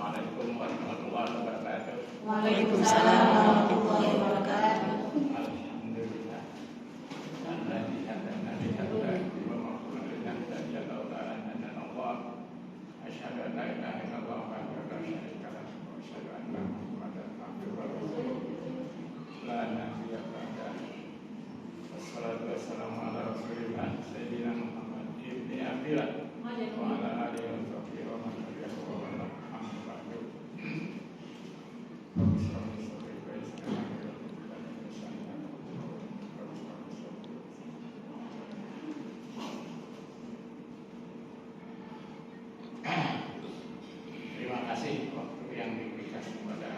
Assalamualaikum warahmatullahi wabarakatuh. Waalaikumsalam warahmatullahi wabarakatuh. Alhamdulillah. Alladzi hadana li hadza wa ma kunna linahtadiya laula an hadana Allah. Asyhadu an la ilaha illallah wahdahu la syarika lahu wa asyhadu anna Muhammadan abduhu wa rasuluh. La nabiyya ba'dahu. Wassalatu wassalamu ala Rasulillah sayyidina Muhammad ibni Abdillah wa ala alihi wa sahbihi wa man tabi'ahu wa man amma ba'du. Terima kasih waktu yang diberikan kepada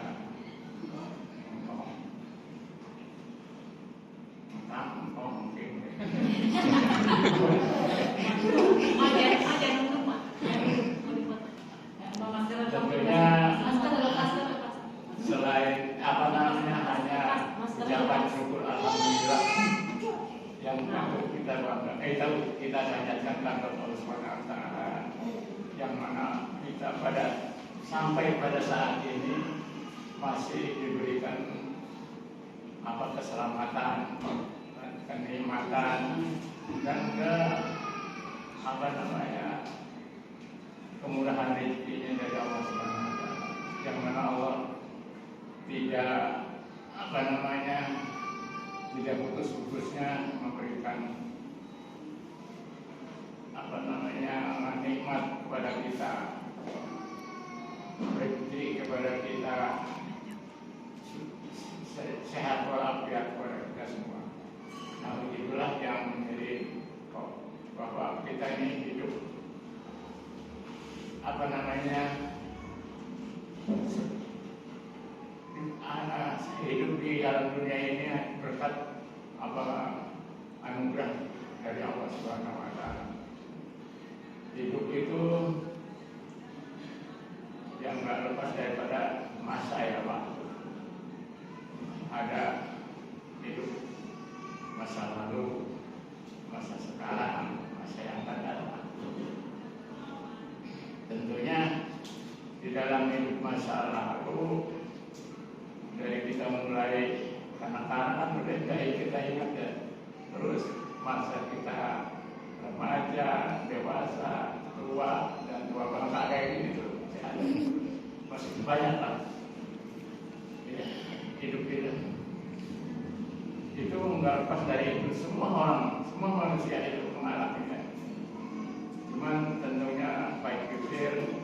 engkau mungkin. Tentunya selain apa namanya hanya ucapan syukur alhamdulillah yang patut kita banggakan, kita sanjatkan kepada Allah Subhanahu wa taala yang mana kita sampai pada saat ini masih diberikan keselamatan, kenikmatan dan kemurahan rezekinya dari Allah Subhanahu wa taala yang mana Allah tidak tidak putus-putusnya memberikan nikmat kepada kita, rezeki kepada kita, sehat walafiat kepada kita semua. Nah, itulah yang menjadi bahwa kita ini hidup hidup di dalam dunia ini berkat anugerah dari Allah Subhanahu wa taala. Hidup itu yang nggak lepas daripada masa ya Pak. Ada hidup masa lalu, masa sekarang, masa yang akan datang. Tentunya di dalam hidup masa lalu dari kita mulai kanak-kanak mulai kita ingat ya, terus masa kita remaja, dewasa, tua dan tua bangsa kayak gini tuh masih banyak lah ya, hidup kita itu nggak lepas dari itu. Semua manusia itu mengalaminya, cuman tentunya baik kecil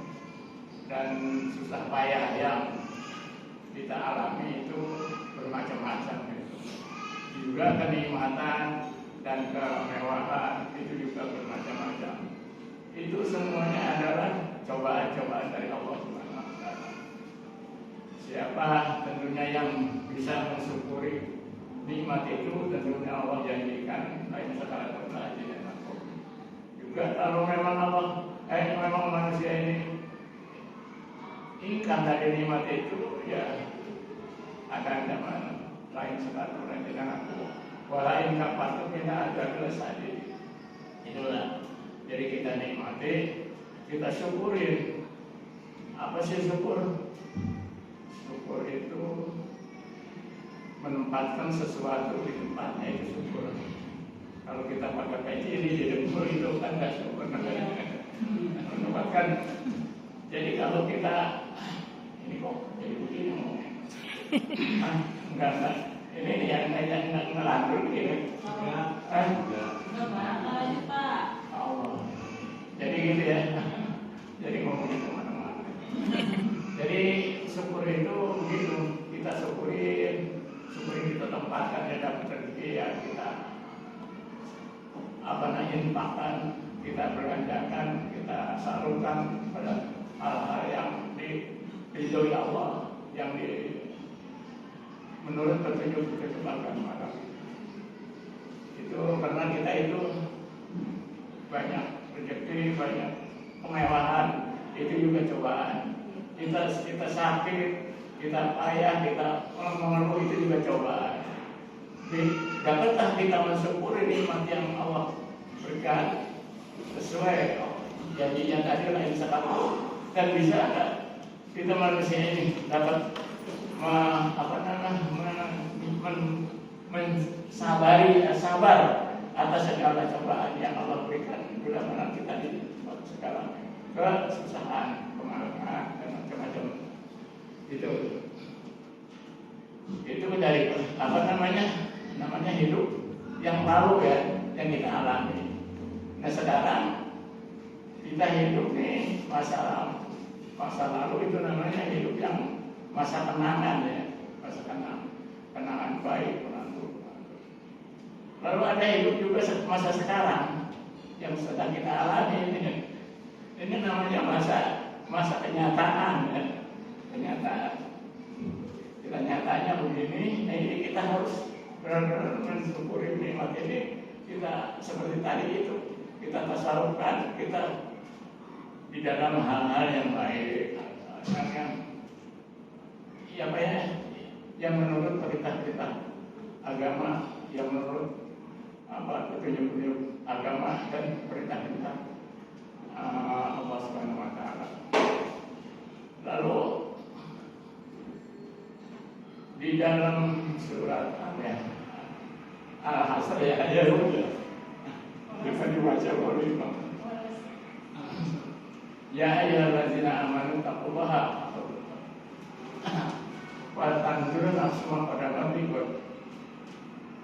dan susah payah yang kita alami itu bermacam-macam gitu. Juga kenikmatan dan kemewahan itu juga bermacam-macam. Itu semuanya adalah cobaan-cobaan dari Allah Subhanahu wa taala. Siapa tentunya yang bisa mensyukuri nikmat itu, tentunya Allah janjikan lain sekali terjadi dan aku. Juga kalau memang memang manusia ini ingkar dari nikmat itu, ya akan zaman lain sekali terjadi dan aku. Walain kapan itu kita ada kelesadi. Itulah. Jadi kita nikmati, kita syukurin. Apa sih syukur? Syukur itu menempatkan sesuatu di tempatnya, itu syukur. Kalau kita pakai peci di dengkul itu kan nggak syukur namanya. Menempatkan. Jadi kalau kita ini kok jadi begini enggak. Ini yang nggak ngelantur gini. Allah. Jadi gitu ya. Jadi ngomongin kemana-mana. Jadi syukur itu begitu. Kita syukurin kita tempatkan ya dapat rezeki ya kita infakkan, kita belanjakan, kita salurkan pada hal-hal yang diridhoi Allah, yang menurut petunjuk keselamatan malam. Itu karena kita itu banyak rezeki, banyak kemewahan, itu juga cobaan. Kita sakit, kita payah, kita mengeluh, itu juga cobaan. Dapatkah kita mensyukuri nikmat yang Allah berikan sesuai janjinya tadi lain sekali, dan bisa kita manusia ini dapat sabar atas segala cobaan yang Allah berikan bila mana kita di segala kesusahan, kemalangan dan macam-macam. Itu dari namanya hidup yang lalu ya, yang kita alami. Nah sekarang kita hidup nih masa lalu, itu namanya hidup yang masa kenangan ya, masa kenangan baik, lalu ada hidup juga masa sekarang yang sedang kita alami ini namanya masa kenyataan ya, kenyataan. Nyatanya begini, nah ini kita harus benar-benar mensyukuri nikmat ini. Kita seperti tadi itu, kita tasarufkan, kita di dalam hal-hal yang baik, yang menurut perintah-perintah agama, yang menurut petunjuk-petunjuk agama dan perintah-perintah Allah Subhanahu wa Ta'ala. Lalu di dalam surat Al-Hasr ya bisa dibaca oleh Imam. Ya ayyuhallazina amanu taqullaha wa tanzur nafsun pada mabikun.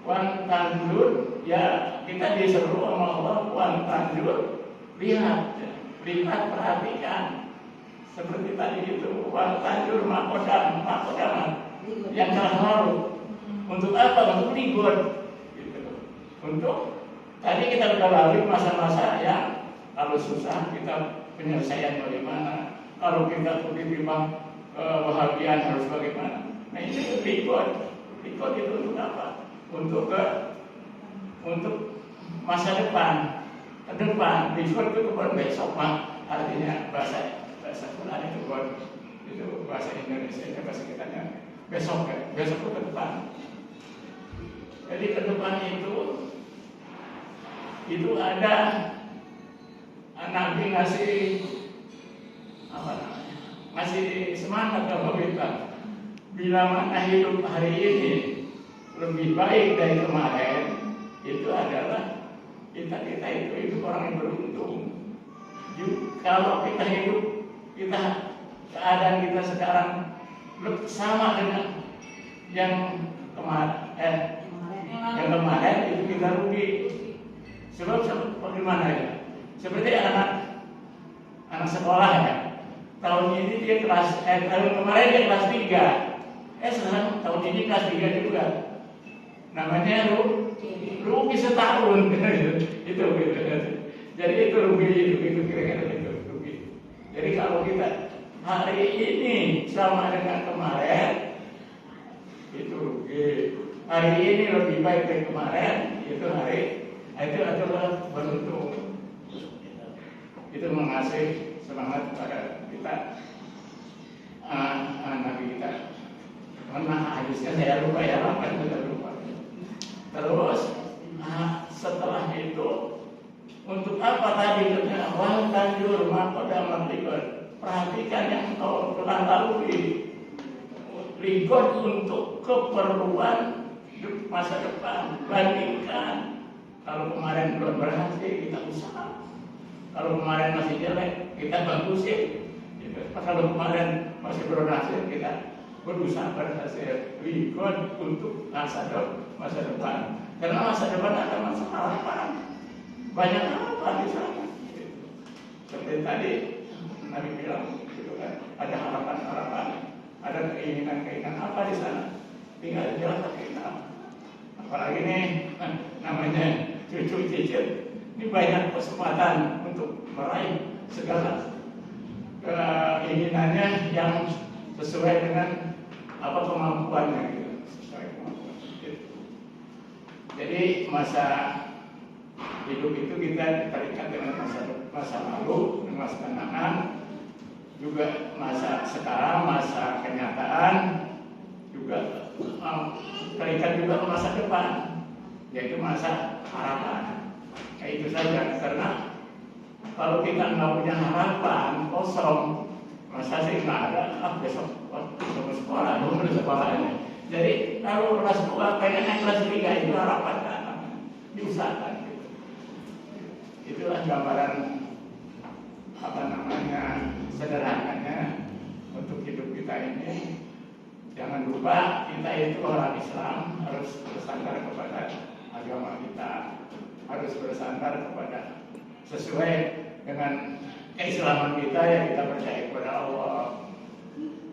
Wan tanzur ya, kita disuruh sama Allah wan tanzur, lihat perhatikan seperti tadi itu wan tanzur makodam yang telah lalu. Untuk apa? Untuk libur gitu. Untuk tadi kita sudah lalui masa-masa yang kalau susah kita penyelesaian bagaimana, kalau kita diterima kebahagiaan harus bagaimana. Nah ini libur itu untuk apa? Untuk masa depan, ke depan. Libur itu bukan besok mah, artinya bahasa Quran itu bukan, itu bahasa Indonesia, bahasa kitanya besok itu ke depan. Jadi ke depan itu ada Nabi ngasih semangat kepada kita. Bila mana hidup hari ini lebih baik dari kemarin, itu adalah kita itu orang yang beruntung. Kalau kita hidup, keadaan kita sekarang sama dengan yang kemarin itu kita rugi. Sebab bagaimana ya? Seperti anak sekolah ya. Tahun ini dia tahun kemarin dia kelas 3. Sekarang tahun ini kelas 3 juga. Namanya rugi setahun. Itu. Jadi itu rugi itu kira-kira itu rugi. Jadi kalau kita hari ini sama dengan kemarin, itu rugi. Hari ini lebih baik dari kemarin, itu adalah beruntung. Itu mengasih semangat kepada kita, Nabi kita. Mana hadisnya saya lupa ya, sudah lupa. Terus setelah itu untuk apa tadi katanya wal tanjur maqdam liqad. Perhatikan yang kau telah lalui. Liqad untuk keperluan masa depan. Bandingkan kalau kemarin belum berhasil kita usaha. Kalau kemarin masih jelek kita bagusin. Kalau kemarin masih berhasil kita berusaha berhasil. Liqad untuk masa depan. Karena masa depan ada masa harapan. Banyak harapan di sana. Seperti tadi Nabi bilang gitu kan, ada harapan-harapan, ada keinginan-keinginan apa di sana. Tinggal jalan keinginan. Apalagi nih namanya cucu cicit. Ini banyak kesempatan untuk meraih segala keinginannya yang sesuai dengan kemampuannya gitu. Jadi masa hidup itu kita terikat dengan masa lalu, masa kenangan, juga masa sekarang, masa kenyataan, juga terikat juga ke masa depan, yaitu masa harapan. Kayak itu saja, karena kalau kita nggak punya harapan kosong, masa sih nggak ada, besok ketemu sekolah, belum sekolah ini. Jadi kalau kelas 2 pengen kelas 3 itu harapan kan, diusahakan gitu. Itulah gambaran sederhananya untuk hidup kita ini. Jangan lupa kita itu orang Islam, harus bersandar kepada agama kita, harus bersandar kepada sesuai dengan keislaman kita, yang kita percaya kepada Allah,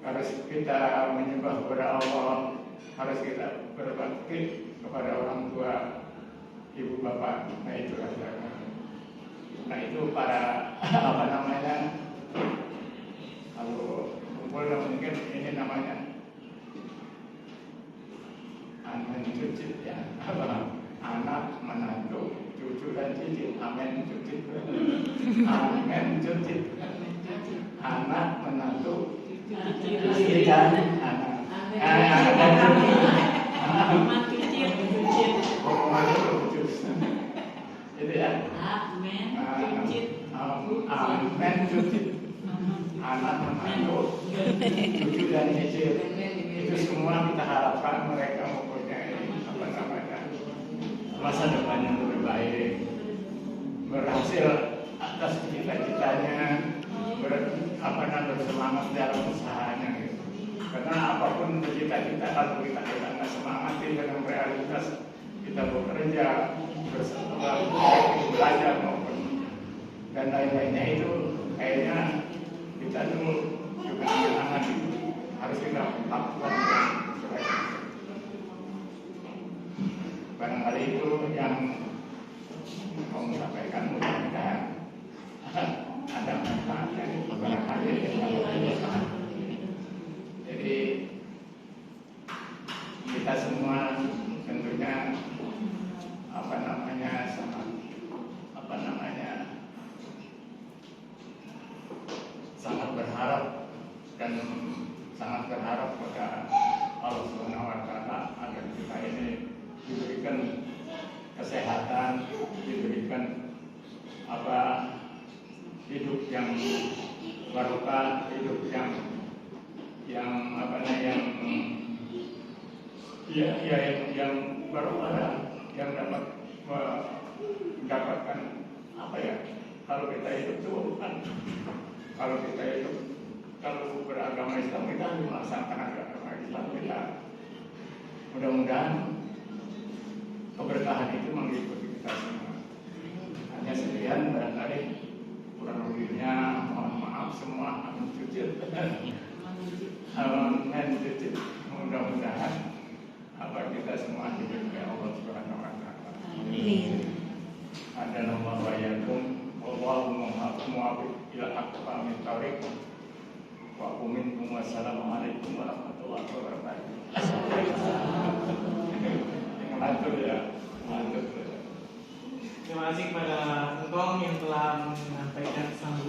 harus kita menyembah kepada Allah, harus kita berbakti kepada orang tua, ibu bapak. Nah itulah. Nah itu para kalau kumpul mungkin ini namanya amen cucit ya, anak menantu cucu dan cicit, amen cucit, amen cucit, anak menantu cucu dan anak, itu ya, amen cucit, anak menantu cucu dan cicit. Itu semua kita harapkan mereka mempunyai masa depan yang lebih baik, berhasil atas cita-citanya, bersemangat dalam usahanya gitu. Karena apapun cita-cita, kalau kita nggak semangat dalam realitas kita bekerja, bersekolah, belajar maupun dan lain-lainnya, itu kayaknya kita tuh juga anak itu harus kita lakukan. Barangkali itu yang mau sampaikan, mudah-mudahan ada manfaatnya. Barangkali jadi kita semua tentunya sangat berharap dan sangat berharap pada Allah Subhanahu wa Ta'ala agar kita ini diberikan kesehatan, diberikan hidup yang barokah, hidup yang barokah, yang dapat mendapatkan kalau kita hidup itu kan, kalau beragama Islam kita harus melaksanakan agama Islam kita. Mudah-mudahan keberkahan itu mengikuti kita semua. Hanya sekian barangkali kurang lebihnya mohon maaf semua. Amin cucit. Mudah-mudahan kita semua diberi Allah Subhanahu wa Ta'ala. Amin. Ada nama bayakum, Allahumma muwaffiq ila aqwamit thoriq. Wa minkum wassalamualaikum warahmatullahi wabarakatuh. Mantul ya, mantul. Terima kasih kepada Engkong yang telah menyampaikan